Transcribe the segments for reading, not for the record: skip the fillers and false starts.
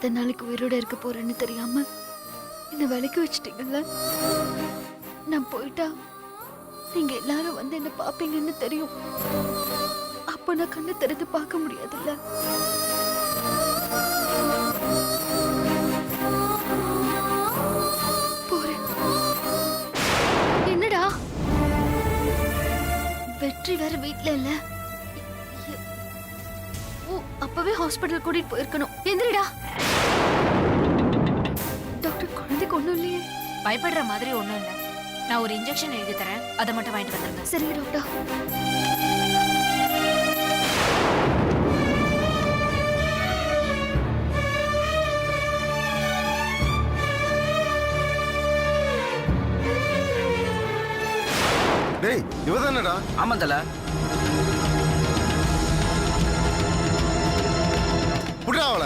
எத்தனை நாளைக்கு உயிரோட இருக்க போறேன்னு தெரியாம என்ன விலைக்கு வச்சுட்டீங்கல்ல. நான் போயிட்டா நீங்க எல்லாரும் வந்து என்ன பாப்பீங்கன்னு தெரியும். அப்ப நான் கண்ணு திறந்து பார்க்க முடியாதுல்ல. போறேன். என்னடா வெற்றி வேற வீட்ல இல்ல. ஓ, அப்பவே ஹாஸ்பிடல் கூட்டிட்டு போயிருக்கணும். எந்திரிடா. டாக்டர், குழந்தைக்கு ஒண்ணும் இல்லையே? பயப்படுற மாதிரி ஒண்ணும் இல்ல. நான் ஒரு இன்ஜெக்ஷன் எழுதி தரேன், அதை மட்டும் வாங்கிட்டு வந்துருங்க. சரி டாக்டர். டேய், இவதானடா? ஆமா தல. புடா அவள.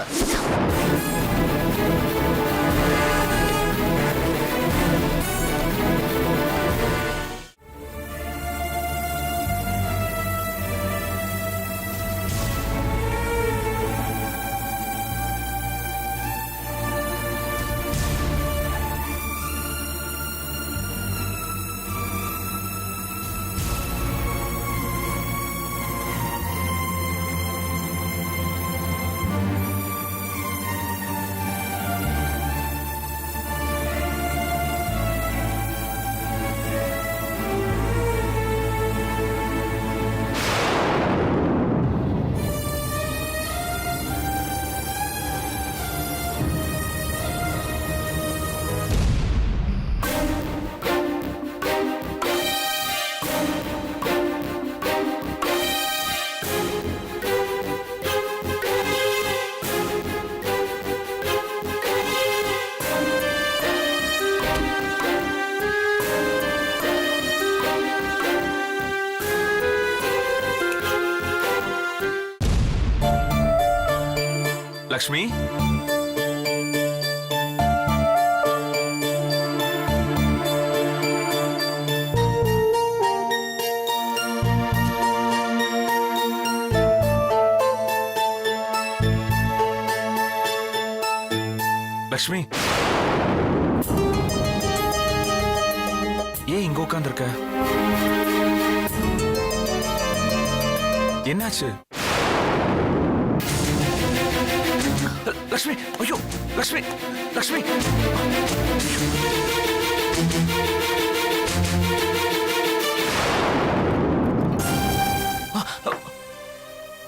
லக்ஷ்மி, லக்ஷ்மி, ஏன் இங்க உட்கார்ந்திருக்க? என்னாச்சு? லக்ஷ்மி, ஐயோ லக்ஷ்மி, லக்ஷ்மி,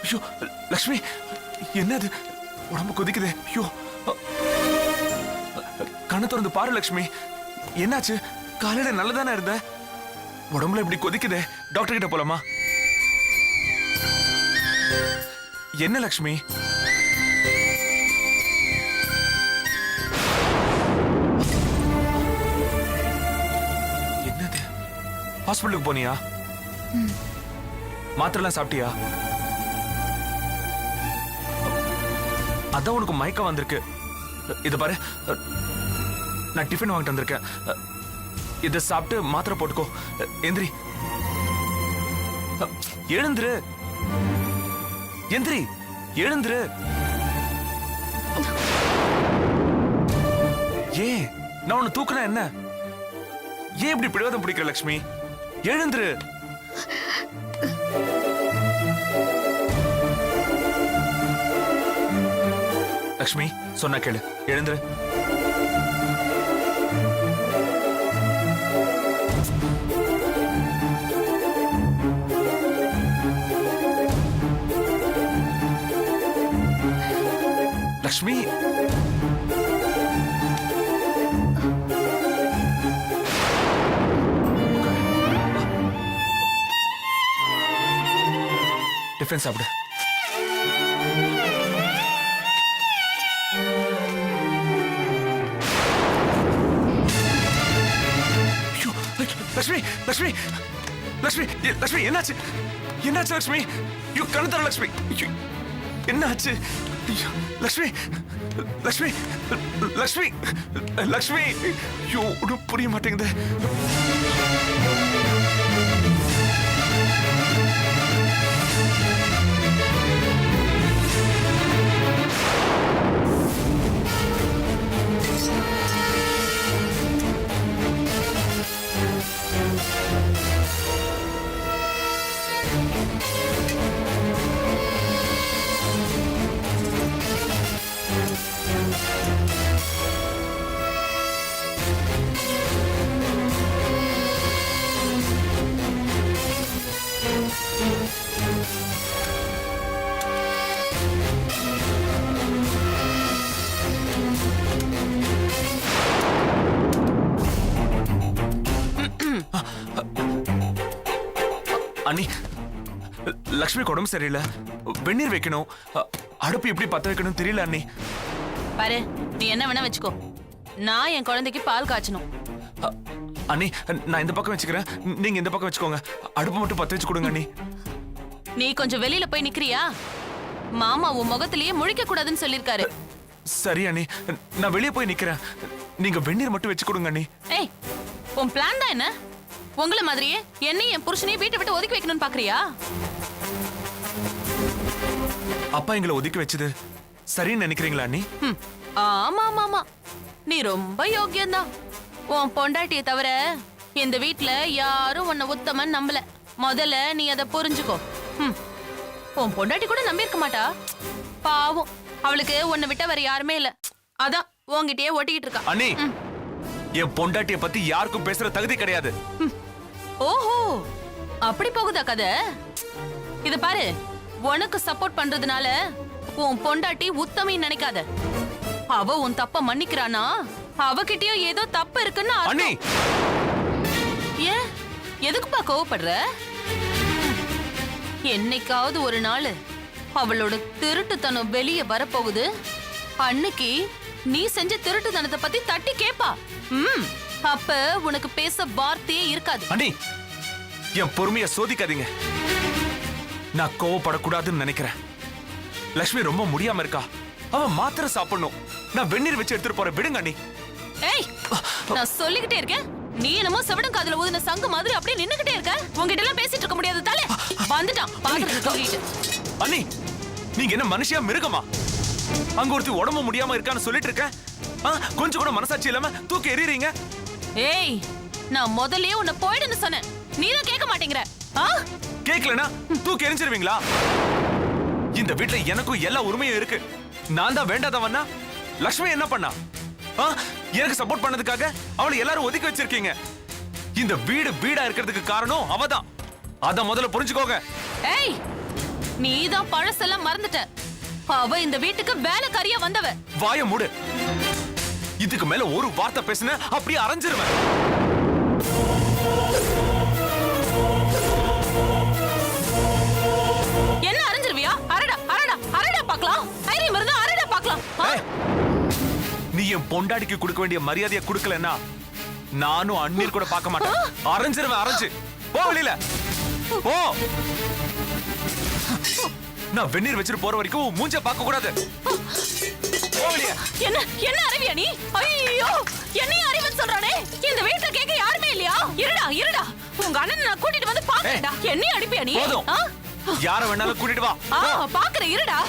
ஐயோ லக்ஷ்மி, என்னது? உடம்பு கொதிக்குது. ஐயோ, கண்ணை திறந்து பாரு லக்ஷ்மி, என்னாச்சு? காலையில நல்லதானே இருந்த, உடம்புல இப்படி கொதிக்குதே. டாக்டர் கிட்ட போலாமா? என்ன லக்ஷ்மி? என்னது? ஹாஸ்பிட்டலுக்கு போனியா? மாத்திரைலாம் சாப்பிட்டியா? அதான் உனக்கு மயக்கம் வந்திருக்கு. இத பாரு, நான் டிஃபன் வாங்கிட்டு வந்திருக்கேன். இதை சாப்பிட்டு மாத்திரை போட்டுக்கோ. எந்திரி, எழுந்துரு, எந்திரி, எழுந்துரு. ஏன் நான் உன்னை தூக்குனா என்ன? ஏன் இப்படி பிடிவாதம் பிடிக்கிற லக்ஷ்மி? எழுந்துரு. லக்ஷ்மி, சொன்னா கேளு, எழுந்துரு. லக்ஷ்மி, டிஃபன் சாப்பிடு. லக்ஷ்மி, லக்ஷ்மி, லக்ஷ்மி, லக்ஷ்மி, என்னாச்சு? என்னாச்சு லக்ஷ்மி? ஐயோ, கண்ணு தர லக்ஷ்மி. என்னாச்சு? லக்ஷ்மி, லக்ஷ்மி, லக்ஷ்மி, லக்ஷ்மி, ஐயோ, ஒன்றும் புரிய மாட்டேங்குது. அண்ணி லக்ஷ்மிக்கு உடம்பு சரியில்லை, வெந்நீர் வைக்கணும். அடுப்பு எப்படி பத்த வைக்கணும் தெரியல அண்ணி. பாரு, நீ என்ன வேணா வச்சுக்கோ. நான் என் குழந்தைக்கு பால் காய்ச்சணும். அண்ணி நான் இந்த பக்கம் வச்சுக்கிறேன், நீங்க இந்த பக்கம் வச்சுக்கோங்க. அடுப்பு மட்டும் பத்த வச்சு கொடுங்க அண்ணி. நீ கொஞ்சம் வெளியில போய் நிக்கிறியா? மாமா உன் முகத்திலேயே முழிக்க கூடாதுன்னு சொல்லிருக்காரு. சரி அண்ணி, நான் வெளியே போய் நிக்கிறேன். நீங்க வெந்நீர் மட்டும் வச்சு கொடுங்க அண்ணி. ஏய், உன் பிளான் தான் என்ன? உங்களை மாதிரியே என்னையும் என் புருஷனையும் வீட்டை விட்டு ஒதுக்கி வைக்கணும்னு பாக்குறியா? அப்பா எங்களை ஒதுக்கி வச்சது சரின்னு நினைக்கிறீங்களா அண்ணி? ஆமா ஆமா ஆமா, நீ ரொம்ப யோக்கியம்தான். உன் பொண்டாட்டியை தவிர இந்த வீட்ல யாரும் உன்னை உத்தமன் நம்பல. முதல்ல நீ அதை புரிஞ்சுக்கோ. உன் பொண்டாட்டி கூட நம்பி இருக்க மாட்டா. பாவம், அவளுக்கு உன்னை விட்ட வேற யாருமே இல்ல. அதான் உன்கிட்டயே ஒட்டிக்கிட்டு இருக்கா. அண்ணி, என் பொண்டாட்டிய பத்தி யாருக்கும் பேசுற தகுதி கிடையாது. ஓஹோ, அப்படி போகுதா கதை? இத பாரு, உனக்கு சப்போர்ட் பண்றதுனால உன் பொண்டாட்டி உத்தமின்னு நினைக்காத. அவ உன் தப்ப மன்னிக்கிறானா, அவகிட்டயும் ஏதோ தப்பு இருக்குன்னு அண்ணி, ஏன் எதுக்குப்பா கோவப்படுற? என்னைக்காவது ஒரு நாள் அவளோட திருட்டுத்தனம் வெளியே வரப்போகுது. அன்னைக்கு நீ செஞ்ச திருட்டுத்தனத்தை பத்தி தட்டி கேப்பா. அப்ப உனக்கு பேச வார்த்தையே இருக்காது. அண்ணி, என் பொறுமைய சோதிக்காதீங்க. நான் கோவப்படக்கூடாதுன்னு நினைக்கிறேன். லக்ஷ்மி ரொம்ப முடியாம இருக்கா, அவ மாத்திரை சாப்பிடணும். நான் வெந்நீர் வச்சு எடுத்துட்டு போறேன், விடுங்க அண்ணி. ஏய், நான் சொல்லிக்கிட்டே இருக்கேன், நீ என்னமோ செவடம் காதுல ஊதின சங்கு மாதிரி அப்படியே நின்னுகிட்டே இருக்க. உங்ககிட்ட எல்லாம் பேசிட்டு இருக்க முடியாது. தலை வந்துட்டான் பாத்துட்டு தூக்கிட்டு. அண்ணி, நீங்க என்ன மனுஷியா மிருகமா? அங்க ஒருத்தி உடம்பு முடியாம இருக்கான்னு சொல்லிட்டு இருக்கேன், கொஞ்சம் கூட மனசாட்சி இல்லாம தூக்கி எறியறீங்க. ஏய், நான் முதல்லயே உன்னை போயிடுன்னு சொன்னேன், நீ தான் கேட்க மாட்டேங்கிற. கேக்கலனா தூக்கி எரிஞ்சிருவீங்களா? இந்த வீட்ல எனக்கும் எல்லா உரிமையும் இருக்கு. நான் தான் வேண்டாதவனா? லக்ஷ்மி என்ன பண்ணா? எனக்கு சப்போர்ட் பண்ணதுக்காக அவளை எல்லாரும் ஒதுக்கி வச்சிருக்கீங்க. இந்த வீடு வீடா இருக்கிறதுக்கு காரணம் அவதான். அத முதல்ல புரிஞ்சுக்கோங்க. ஏய், நீ தான் பழசெல்லாம் மறந்துட்ட. அவ இந்த வீட்டுக்கு வேலைக்காரியா வந்தவ. வாய மூடு. இதுக்கு மேல ஒரு வார்த்தை பேசின அப்படியே அரைஞ்சிருவேன். என்ன அரைஞ்சிருவியா? அரடா அரடா அரடா பார்க்கலாம். தைரியம் இருந்தா அரடா பார்க்கலாம். நீ என் பொண்டாட்டிக்கு கொடுக்க வேண்டிய மரியாதையை கொடுக்கலன்னா நானும் அண்ணீர் கூட பார்க்க மாட்டேன். அரைஞ்சிருவேன், அரைஞ்சு. போ வெளியில போ. நான் வெந்நீர் வச்சுட்டு போற வரைக்கும் மூஞ்ச பார்க்க கூடாது. என்ன என்ன அறிவியா நீ? ஐயோ, என்னையும் அறிவுன்னு சொல்றானே. இந்த வீட்ல கேட்க யாருமே இல்லையா? இருடா இருடா, உங்க அண்ணனை நான் கூட்டிட்டு வந்து பாக்கறேன்டா. என்னையும் அடிப்பியா நீ? யார வேணாலும் கூட்டிட்டு வா. பாக்குறேன், இருடா.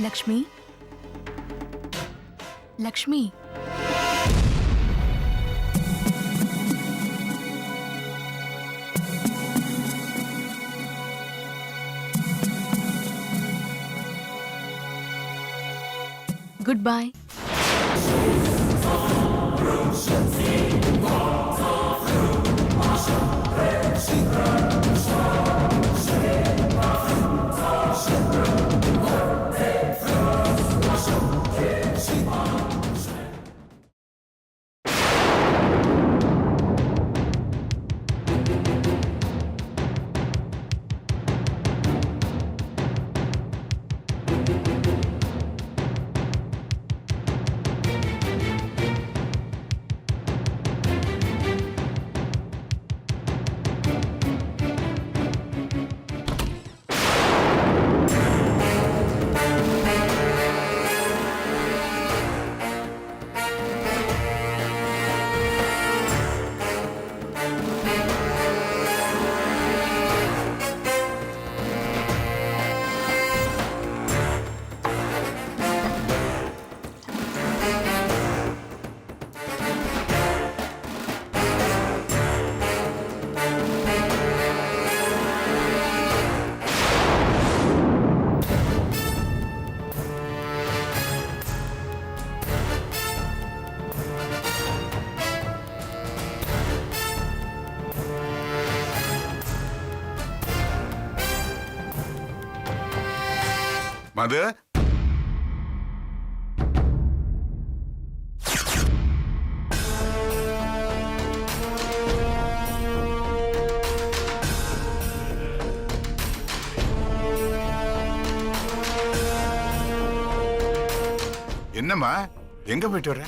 Lakshmi Lakshmi goodbye. மது, என்னம்மா எங்க போயிட்டு வர?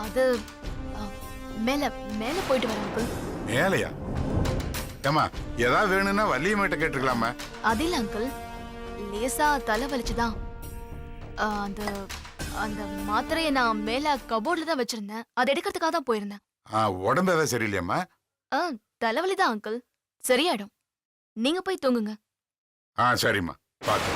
அது மேல மேல போயிட்டு வரேன் அங்கிள். மேலையா? ஏமா ஏதாவது வேணும்னா வள்ளியம்மாட்ட கேட்டுக்கலாமா? அது இல்ல அங்கிள், லேசா தலை வலிச்சுதான். அந்த அந்த மாத்திரையை நான் மேல கபோர்ட்ல தான் வச்சிருந்தேன். அதை எடுக்கிறதுக்காக தான் போயிருந்தேன். உடம்பு ஏதாவது சரியில்லையாம்மா? தலைவலிதான் அங்கிள், சரியாயிடும். நீங்க போய் தூங்குங்க. சரிம்மா, பாத்து.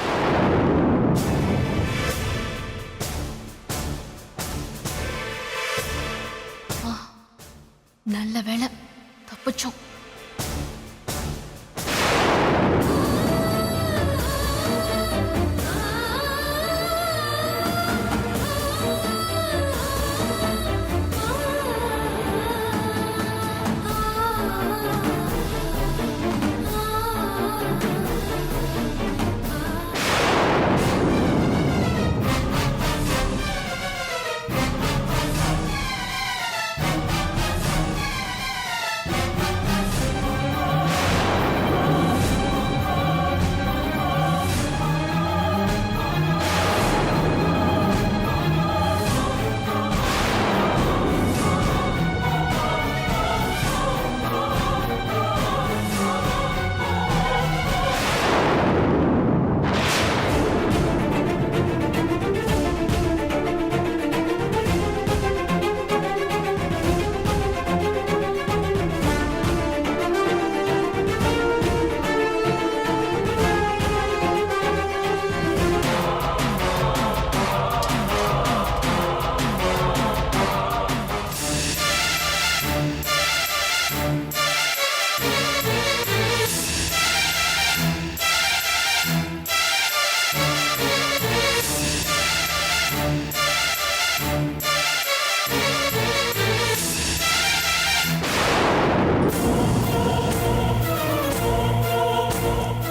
நல்ல வேளை தப்பிச்சோம்.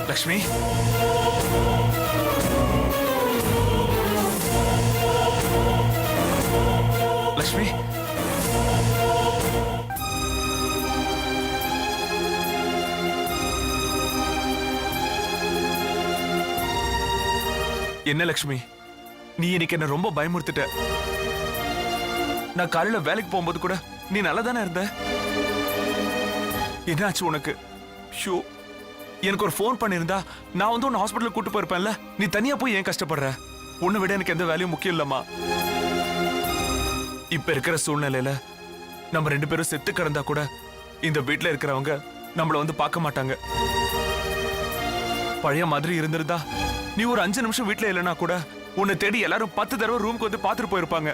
லக்ஷ்மி, லக்ஷ்மி, என்ன லக்ஷ்மி, நீ இன்னைக்கு என்ன ரொம்ப பயமுறுத்திட்ட. நான் காலையில வேலைக்கு போகும்போது கூட நீ நல்லா தானே இருந்த. என்னாச்சு உனக்கு? ஷோ, எனக்கு ஒரு ஃபோன் பண்ணிருந்தா நான் வந்து உன்னை ஹாஸ்பிட்டலுக்கு கூட்டு போயிருப்பேன்ல. நீ தனியா போய் ஏன் கஷ்டப்படுற? உன்னை விட எனக்கு எந்த வேலையும் முக்கியம் இல்லம்மா. இப்ப இருக்கிற சூழ்நிலையில நம்ம 2 பேரும் செத்து கிடந்தா கூட இந்த வீட்டுல இருக்கிறவங்க நம்மள வந்து பார்க்க மாட்டாங்க. பழைய மாதிரி இருந்திருந்தா நீ ஒரு 5 நிமிஷம் வீட்ல இல்லைன்னா கூட உன்னை தேடி எல்லாரும் 10 தடவை ரூமுக்கு வந்து பார்த்துட்டு போயிருப்பாங்க.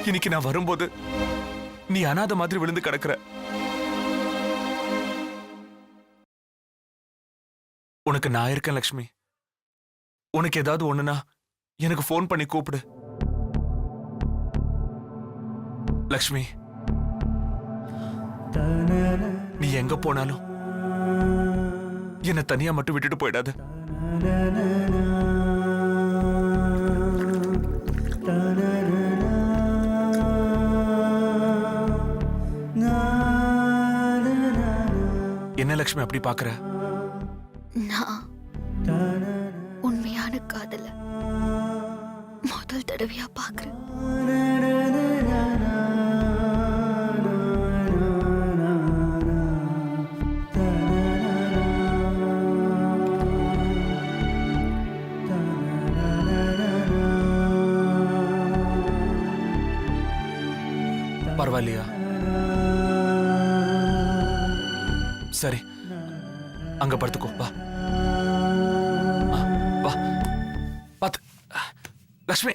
இன்னைக்கு நான் வரும்போது நீ அனாதை மாதிரி விழுந்து கிடக்குற. உனக்கு நான் இருக்கேன் லக்ஷ்மி. உனக்கு ஏதாவது ஒண்ணுனா எனக்கு ஃபோன் பண்ணி கூப்பிடு லக்ஷ்மி. நீ எங்க போனாலும் என்னை தனியா மட்டும் விட்டுட்டு போயிடாத. என்ன லக்ஷ்மி அப்படி பாக்குற? நான் உண்மையான காதல முதல் தடவையா பாக்குறேன். பரவாயில்லையா? சரி, அங்க படுத்துக்கோ. வா வா, பாத்து. லக்ஷ்மி,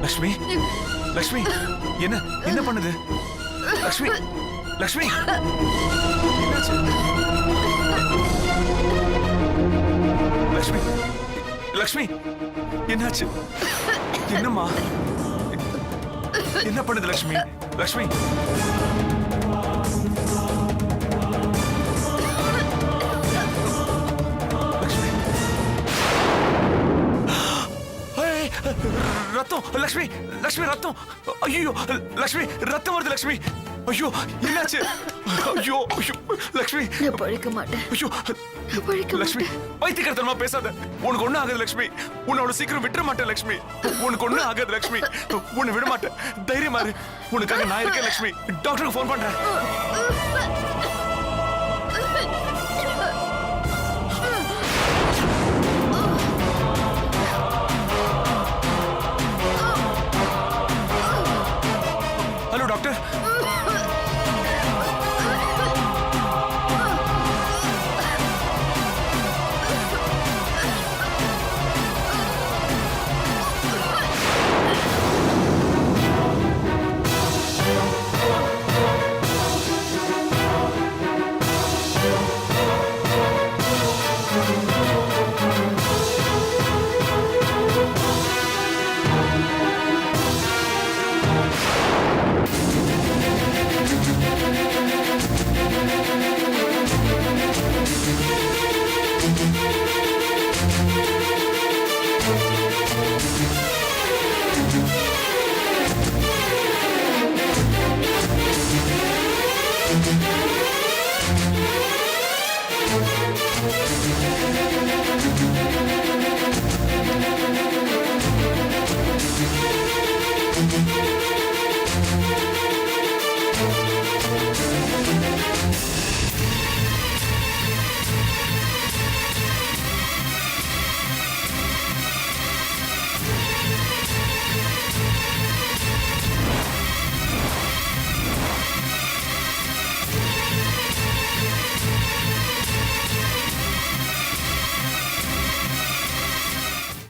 லக்ஷ்மி, லக்ஷ்மி, என்ன என்ன பண்ணுது? லக்ஷ்மி, லக்ஷ்மி, என்னாச்சு? லக்ஷ்மி, லக்ஷ்மி, என்னாச்சு? என்னம்மா? என்ன பண்ணுது லக்ஷ்மி? லக்ஷ்மி, லக்ஷ்மி, ஏய், ரத்தம்! லக்ஷ்மி, லக்ஷ்மி, ரத்தம்! ஐயோ, லக்ஷ்மி, ரத்தம் வருது லக்ஷ்மி. ஐயோ, என்னாச்சு? ஐயோ, ஐயோ, லக்ஷ்மி, நான் பழிக்க மாட்டேன். ஐயோ, நான் பழிக்க லக்ஷ்மி, மாட்டேன். பைத்தியக்காரத்தனமா பேசாத. உனக்கு ஒண்ணும் ஆகாது லக்ஷ்மி. உன்னை அவ்வளவு சீக்கிரம் விட்டுற மாட்டேன் லக்ஷ்மி. உனக்கு ஒண்ணும் ஆகாது லக்ஷ்மி. உன்னை விட மாட்டேன். தைரியமா இரு. உனக்காக நான் இருக்கேன் லக்ஷ்மி. டாக்டருக்கு ஃபோன் பண்றேன். Hello doctor.